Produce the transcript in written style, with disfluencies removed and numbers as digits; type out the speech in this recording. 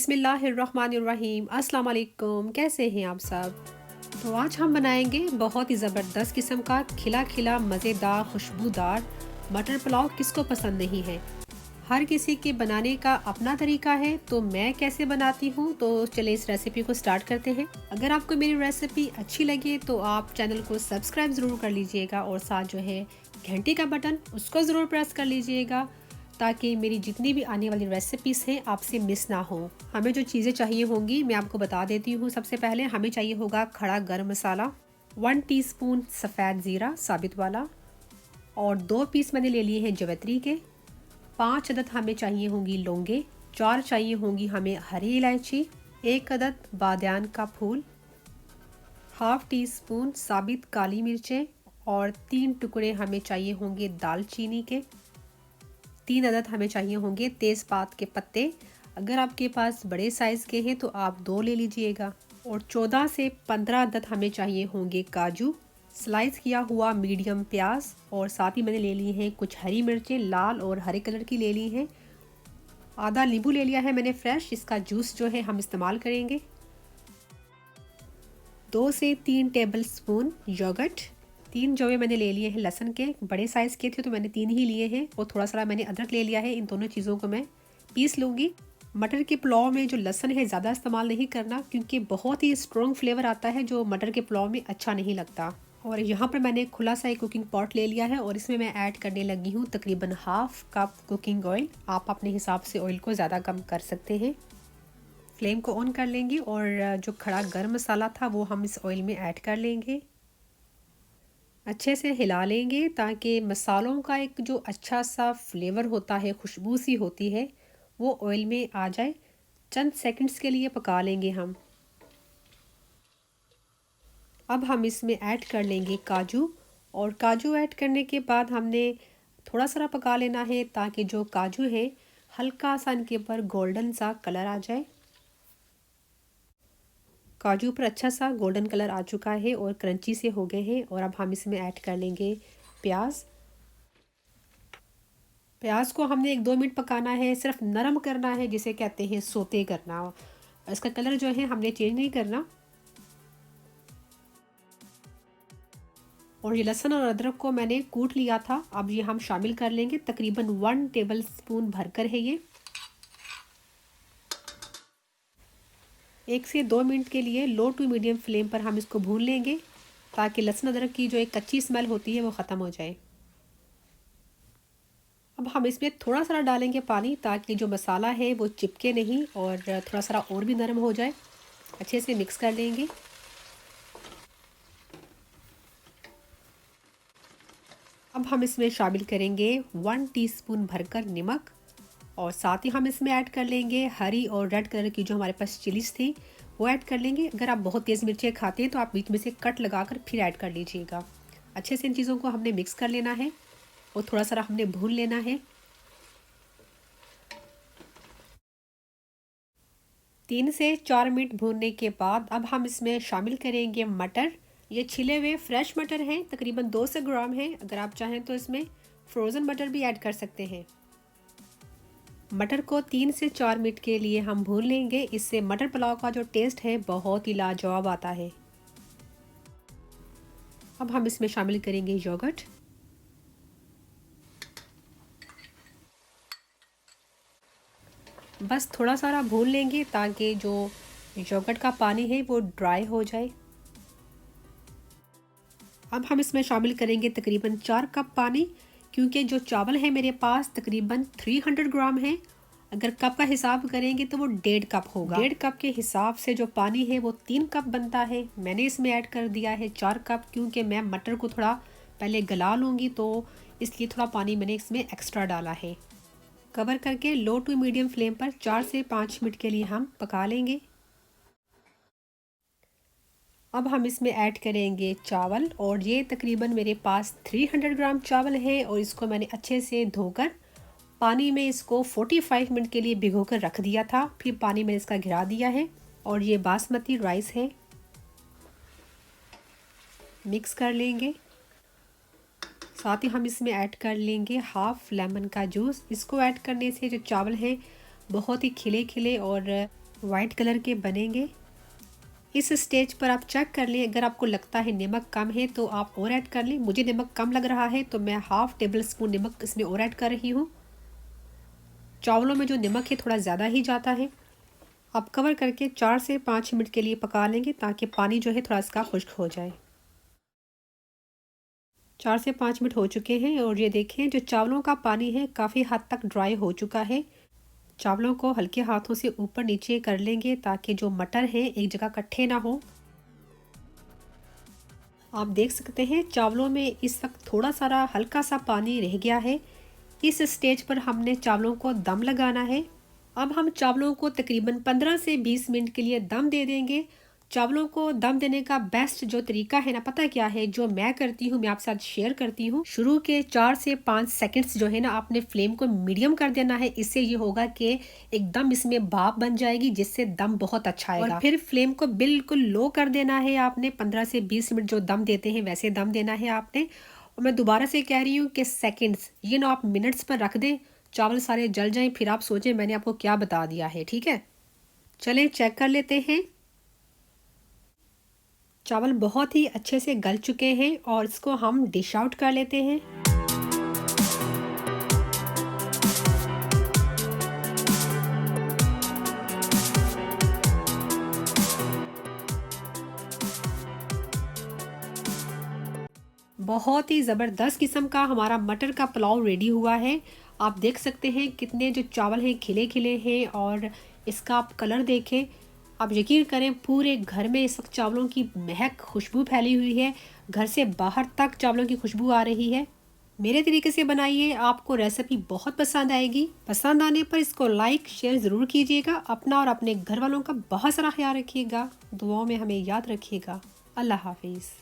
बिस्मिल्लाहिर्रहमानिर्रहीम। अस्सलाम वालेकुम। कैसे हैं आप सब? तो आज हम बनाएंगे बहुत ही ज़बरदस्त किस्म का खिला खिला मज़ेदार खुशबूदार मटर पुलाव। किसको पसंद नहीं है? हर किसी के बनाने का अपना तरीका है, तो मैं कैसे बनाती हूँ तो चलिए इस रेसिपी को स्टार्ट करते हैं। अगर आपको मेरी रेसिपी अच्छी लगे तो आप चैनल को सब्सक्राइब ज़रूर कर लीजिएगा और साथ जो है घंटी का बटन उसको ज़रूर प्रेस कर लीजिएगा, ताकि मेरी जितनी भी आने वाली रेसिपीज़ हैं आपसे मिस ना हो। हमें जो चीज़ें चाहिए होंगी मैं आपको बता देती हूँ। सबसे पहले हमें चाहिए होगा खड़ा गरम मसाला, 1 टीस्पून सफ़ेद ज़ीरा साबित वाला, और 2 पीस मैंने ले लिए हैं जवित्री के। 5 अदद हमें चाहिए होंगी लौंगे, 4 चाहिए होंगी हमें हरी इलायची, 1 अदद बादियान का फूल, हाफ़ टी स्पून साबित काली मिर्चें, और 3 टुकड़े हमें चाहिए होंगे दालचीनी के। 3 अदद हमें चाहिए होंगे तेज़पात के पत्ते। अगर आपके पास बड़े साइज़ के हैं तो आप 2 ले लीजिएगा। और 14 से 15 अदद हमें चाहिए होंगे काजू, स्लाइस किया हुआ मीडियम प्याज, और साथ ही मैंने ले ली हैं कुछ हरी मिर्चें, लाल और हरे कलर की ले ली हैं। आधा नींबू ले लिया है मैंने फ्रेश, इसका जूस जो है हम इस्तेमाल करेंगे। 2 से 3 टेबल स्पून योगर्ट। 3 जवे मैंने ले लिए हैं लहसुन के, बड़े साइज़ के थे तो मैंने 3 ही लिए हैं। और थोड़ा सा मैंने अदरक ले लिया है। इन दोनों चीज़ों को मैं पीस लूँगी। मटर के पुलाव में जो लहसुन है ज़्यादा इस्तेमाल नहीं करना, क्योंकि बहुत ही स्ट्रॉन्ग फ्लेवर आता है जो मटर के पुलाव में अच्छा नहीं लगता। और यहाँ पर मैंने खुला सा एक कुकिंग पॉट ले लिया है और इसमें मैं ऐड करने लगी हूँ तकरीबन हाफ़ कप कुकिंग ऑयल। आप अपने हिसाब से ऑयल को ज़्यादा कम कर सकते हैं। फ्लेम को ऑन कर लेंगे और जो खड़ा गरम मसाला था वो हम इस ऑयल में ऐड कर लेंगे। अच्छे से हिला लेंगे ताकि मसालों का एक जो अच्छा सा फ्लेवर होता है, खुशबू सी होती है, वो ऑयल में आ जाए। चंद सेकंड्स के लिए पका लेंगे हम। अब हम इसमें ऐड कर लेंगे काजू, और काजू ऐड करने के बाद हमने थोड़ा सा पका लेना है ताकि जो काजू है हल्का सा इनके ऊपर गोल्डन सा कलर आ जाए। काजू पर अच्छा सा गोल्डन कलर आ चुका है और क्रंची से हो गए हैं। और अब हम इसमें ऐड कर लेंगे प्याज। प्याज को हमने 1-2 मिनट पकाना है, सिर्फ नरम करना है, जिसे कहते हैं सोते करना। इसका कलर जो है हमने चेंज नहीं करना। और ये लहसुन और अदरक को मैंने कूट लिया था, अब ये हम शामिल कर लेंगे। तकरीबन 1 टेबल स्पून भरकर है ये। 1 से 2 मिनट के लिए लो टू मीडियम फ्लेम पर हम इसको भून लेंगे, ताकि लहसुन अदरक की जो एक कच्ची स्मेल होती है वो ख़त्म हो जाए। अब हम इसमें थोड़ा सा डालेंगे पानी, ताकि जो मसाला है वो चिपके नहीं और थोड़ा सा और भी नरम हो जाए। अच्छे से मिक्स कर लेंगे। अब हम इसमें शामिल करेंगे 1 टीस्पून भरकर नमक, और साथ ही हम इसमें ऐड कर लेंगे हरी और रेड कलर की जो हमारे पास चिलीज़ थी वो ऐड कर लेंगे। अगर आप बहुत तेज़ मिर्चें खाते हैं तो आप बीच में से कट लगाकर फिर ऐड कर लीजिएगा। अच्छे से इन चीज़ों को हमने मिक्स कर लेना है और थोड़ा सा हमने भून लेना है। 3 से 4 मिनट भूनने के बाद अब हम इसमें शामिल करेंगे मटर। ये छिले हुए फ्रेश मटर हैं, तकरीबन 200 ग्राम हैं। अगर आप चाहें तो इसमें फ्रोज़न मटर भी ऐड कर सकते हैं। मटर को 3 से 4 मिनट के लिए हम भून लेंगे। इससे मटर पुलाव का जो टेस्ट है बहुत ही लाजवाब आता है। अब हम इसमें शामिल करेंगे योगर्ट। बस थोड़ा सारा भून लेंगे ताकि जो योगर्ट का पानी है वो ड्राई हो जाए। अब हम इसमें शामिल करेंगे तकरीबन 4 कप पानी, क्योंकि जो चावल है मेरे पास तकरीबन 300 ग्राम है। अगर कप का हिसाब करेंगे तो वो 1.5 कप होगा। 1.5 कप के हिसाब से जो पानी है वो 3 कप बनता है। मैंने इसमें ऐड कर दिया है 4 कप, क्योंकि मैं मटर को थोड़ा पहले गला लूँगी, तो इसलिए थोड़ा पानी मैंने इसमें एक्स्ट्रा डाला है। कवर करके लो टू मीडियम फ्लेम पर 4 से 5 मिनट के लिए हम पका लेंगे। अब हम इसमें ऐड करेंगे चावल, और ये तकरीबन मेरे पास 300 ग्राम चावल है, और इसको मैंने अच्छे से धोकर पानी में इसको 45 मिनट के लिए भिगो कर रख दिया था। फिर पानी में इसका गिरा दिया है, और ये बासमती राइस है। मिक्स कर लेंगे। साथ ही हम इसमें ऐड कर लेंगे हाफ़ लेमन का जूस। इसको ऐड करने से जो चावल हैं बहुत ही खिले खिले और वाइट कलर के बनेंगे। इस स्टेज पर आप चेक कर लें, अगर आपको लगता है नमक कम है तो आप और ऐड कर लें। मुझे नमक कम लग रहा है तो मैं हाफ़ टेबल स्पून नमक इसमें और ऐड कर रही हूँ। चावलों में जो नमक है थोड़ा ज़्यादा ही जाता है। आप कवर करके 4 से 5 मिनट के लिए पका लेंगे ताकि पानी जो है थोड़ा इसका खुश्क हो जाए। 4 से 5 मिनट हो चुके हैं और ये देखें जो चावलों का पानी है काफ़ी हद तक ड्राई हो चुका है। चावलों को हल्के हाथों से ऊपर नीचे कर लेंगे ताकि जो मटर है एक जगह इकट्ठे ना हो। आप देख सकते हैं चावलों में इस वक्त थोड़ा सारा हल्का सा पानी रह गया है। इस स्टेज पर हमने चावलों को दम लगाना है। अब हम चावलों को तकरीबन 15 से 20 मिनट के लिए दम दे देंगे। चावलों को दम देने का बेस्ट जो तरीका है ना, पता क्या है, जो मैं करती हूँ मैं आपके साथ शेयर करती हूँ। शुरू के 4 से 5 सेकंड्स जो है ना आपने फ्लेम को मीडियम कर देना है। इससे ये होगा कि एकदम इसमें भाप बन जाएगी जिससे दम बहुत अच्छा आएगा। और फिर फ्लेम को बिल्कुल लो कर देना है आपने। 15 से 20 मिनट जो दम देते हैं वैसे दम देना है आपने। और मैं दोबारा से कह रही हूँ कि सेकंड्स, ये ना आप मिनट्स पर रख दें, चावल सारे जल जाएं, फिर आप सोचें मैंने आपको क्या बता दिया है। ठीक है, चलें चेक कर लेते हैं। चावल बहुत ही अच्छे से गल चुके हैं और इसको हम डिश आउट कर लेते हैं। बहुत ही ज़बरदस्त किस्म का हमारा मटर का पुलाव रेडी हुआ है। आप देख सकते हैं कितने जो चावल हैं खिले खिले हैं और इसका आप कलर देखें। आप यकीन करें पूरे घर में इस वक्त चावलों की महक खुशबू फैली हुई है। घर से बाहर तक चावलों की खुशबू आ रही है। मेरे तरीके से बनाइए, आपको रेसिपी बहुत पसंद आएगी। पसंद आने पर इसको लाइक शेयर ज़रूर कीजिएगा। अपना और अपने घर वालों का बहुत सारा ख्याल रखिएगा। दुआओं में हमें याद रखिएगा। अल्लाह हाफिज़।